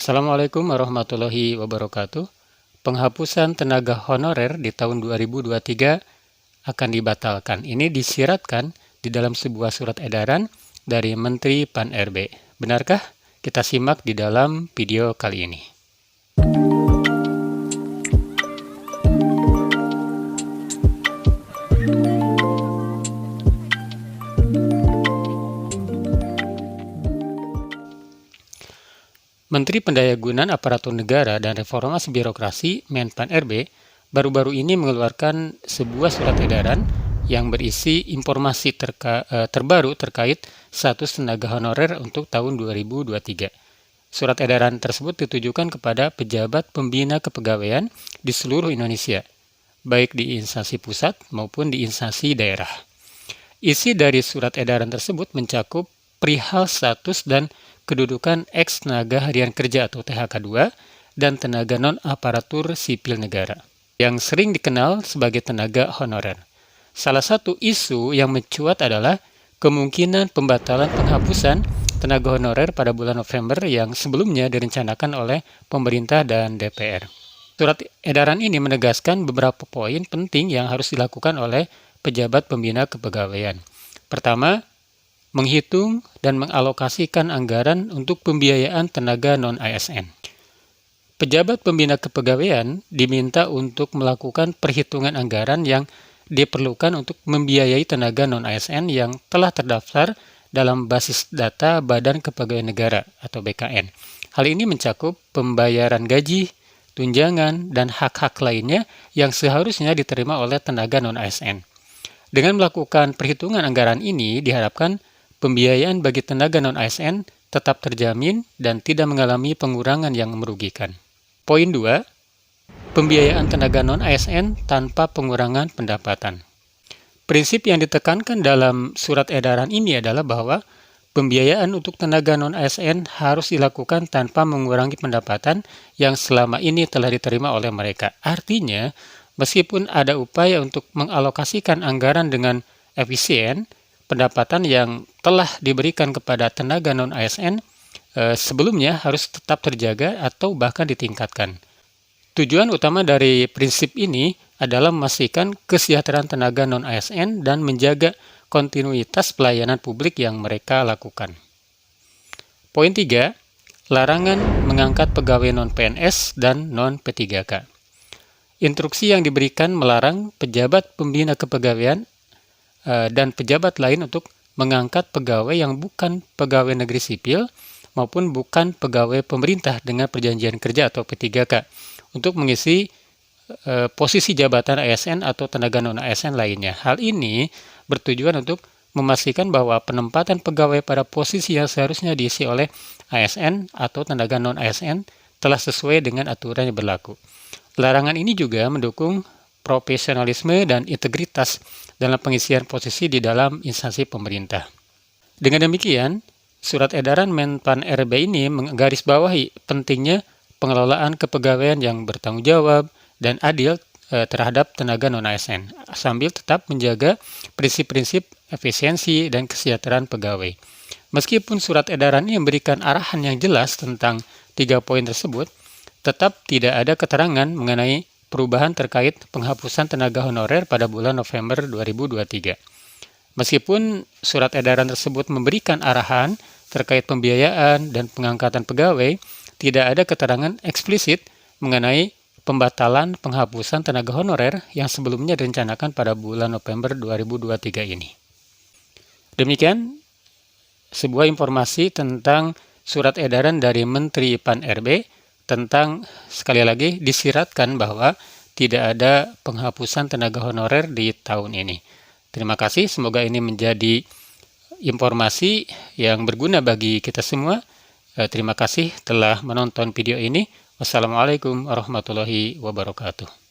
Assalamualaikum warahmatullahi wabarakatuh. Penghapusan tenaga honorer di tahun 2023 akan dibatalkan. Ini disiratkan di dalam sebuah surat edaran dari Menteri Pan-RB. Benarkah? Kita simak di dalam video kali ini. Menteri Pendayagunaan Aparatur Negara dan Reformasi Birokrasi Menpan-RB baru-baru ini mengeluarkan sebuah surat edaran yang berisi informasi terbaru terkait status tenaga honorer untuk tahun 2023. Surat edaran tersebut ditujukan kepada pejabat pembina kepegawaian di seluruh Indonesia, baik di instansi pusat maupun di instansi daerah. Isi dari surat edaran tersebut mencakup perihal status dan kedudukan ex-tenaga harian kerja atau THK2 dan tenaga non-aparatur sipil negara, yang sering dikenal sebagai tenaga honorer. Salah satu isu yang mencuat adalah kemungkinan pembatalan penghapusan tenaga honorer pada bulan November yang sebelumnya direncanakan oleh pemerintah dan DPR. Surat edaran ini menegaskan beberapa poin penting yang harus dilakukan oleh pejabat pembina kepegawaian. Pertama, menghitung dan mengalokasikan anggaran untuk pembiayaan tenaga non-ASN. Pejabat pembina kepegawaian diminta untuk melakukan perhitungan anggaran yang diperlukan untuk membiayai tenaga non-ASN yang telah terdaftar dalam basis data Badan Kepegawaian Negara atau BKN. Hal ini mencakup pembayaran gaji, tunjangan, dan hak-hak lainnya yang seharusnya diterima oleh tenaga non-ASN. Dengan melakukan perhitungan anggaran ini, diharapkan pembiayaan bagi tenaga non-ASN tetap terjamin dan tidak mengalami pengurangan yang merugikan. Poin 2, pembiayaan tenaga non-ASN tanpa pengurangan pendapatan. Prinsip yang ditekankan dalam surat edaran ini adalah bahwa pembiayaan untuk tenaga non-ASN harus dilakukan tanpa mengurangi pendapatan yang selama ini telah diterima oleh mereka. Artinya, meskipun ada upaya untuk mengalokasikan anggaran dengan efisien, pendapatan yang telah diberikan kepada tenaga non-ASN sebelumnya harus tetap terjaga atau bahkan ditingkatkan. Tujuan utama dari prinsip ini adalah memastikan kesejahteraan tenaga non-ASN dan menjaga kontinuitas pelayanan publik yang mereka lakukan. Poin 3, larangan mengangkat pegawai non-PNS dan non-P3K. Instruksi yang diberikan melarang pejabat pembina kepegawaian dan pejabat lain untuk mengangkat pegawai yang bukan pegawai negeri sipil maupun bukan pegawai pemerintah dengan perjanjian kerja atau P3K untuk mengisi posisi jabatan ASN atau tenaga non-ASN lainnya. Hal ini bertujuan untuk memastikan bahwa penempatan pegawai pada posisi yang seharusnya diisi oleh ASN atau tenaga non-ASN telah sesuai dengan aturan yang berlaku. Larangan ini juga mendukung profesionalisme dan integritas dalam pengisian posisi di dalam instansi pemerintah. Dengan demikian, surat edaran Menpan-RB ini menggarisbawahi pentingnya pengelolaan kepegawaian yang bertanggung jawab dan adil terhadap tenaga non-ASN, sambil tetap menjaga prinsip-prinsip efisiensi dan kesejahteraan pegawai. Meskipun surat edaran ini memberikan arahan yang jelas tentang 3 poin tersebut, tetap tidak ada keterangan mengenai perubahan terkait penghapusan tenaga honorer pada bulan November 2023. Meskipun surat edaran tersebut memberikan arahan terkait pembiayaan dan pengangkatan pegawai, tidak ada keterangan eksplisit mengenai pembatalan penghapusan tenaga honorer yang sebelumnya direncanakan pada bulan November 2023 ini. Demikian sebuah informasi tentang surat edaran dari Menteri Pan-RB tentang, sekali lagi, disiratkan bahwa tidak ada penghapusan tenaga honorer di tahun ini. Terima kasih, semoga ini menjadi informasi yang berguna bagi kita semua. Terima kasih telah menonton video ini. Wassalamualaikum warahmatullahi wabarakatuh.